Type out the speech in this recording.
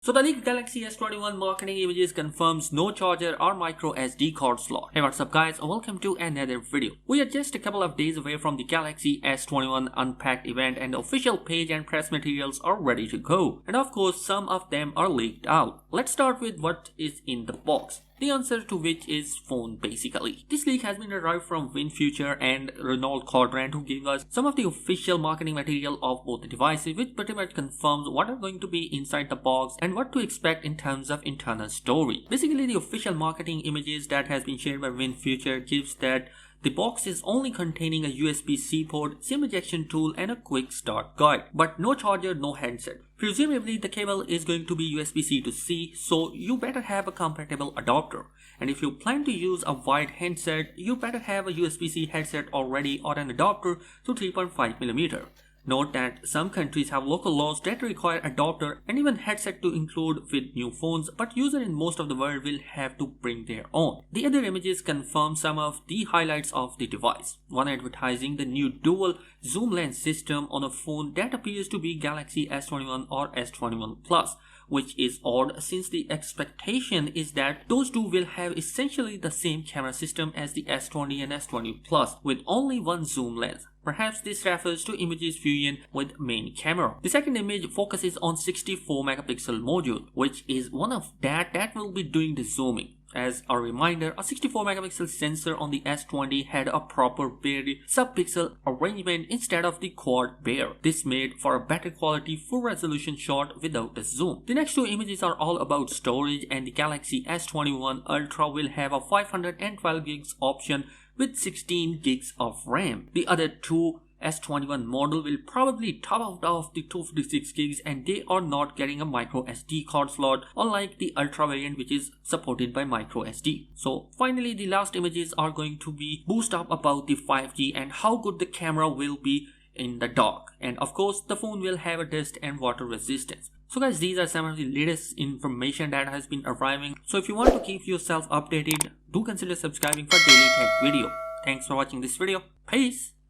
So the leaked Galaxy S21 marketing images confirms no charger or micro SD card slot. Hey, what's up guys and welcome to another video. We are just a couple of days away from the Galaxy S21 Unpacked event and the official page and press materials are ready to go. And of course some of them are leaked out. Let's start with what is in the box. The answer to which is phone basically. This leak has been arrived from WinFuture and Renault Quadrant, who gave us some of the official marketing material of both the devices, which pretty much confirms what are going to be inside the box and what to expect in terms of internal storage. Basically the official marketing images that has been shared by WinFuture gives that the box is only containing a USB-C port, SIM ejection tool and a quick start guide, but no charger, no headset. Presumably the cable is going to be USB-C to C, so you better have a compatible adapter. And if you plan to use a wired headset, you better have a USB-C headset already or an adapter to 3.5mm. Note that some countries have local laws that require adapter and even headset to include with new phones, but users in most of the world will have to bring their own. The other images confirm some of the highlights of the device. One advertising the new dual zoom lens system on a phone that appears to be Galaxy S21 or S21 Plus, which is odd since the expectation is that those two will have essentially the same camera system as the S20 and S20 Plus with only one zoom lens. Perhaps this refers to images fusion with main camera. The second image focuses on 64 megapixel module, which is one of that will be doing the zooming. As a reminder, a 64 megapixel sensor on the S20 had a proper bare sub-pixel arrangement instead of the quad bare. This made for a better quality full resolution shot without the zoom. The next two images are all about storage, and the Galaxy S21 Ultra will have a 512 gigs option with 16 gigs of RAM. The other two S21 model will probably top out of the 256 gigs, and they are not getting a micro SD card slot unlike the Ultra variant which is supported by micro SD. So finally the last images are going to be boost up about the 5G and how good the camera will be in the dark, and of course the phone will have a dust and water resistance. So guys, these are some of the latest information that has been arriving. So if you want to keep yourself updated, do consider subscribing for daily tech video. Thanks for watching this video. Peace.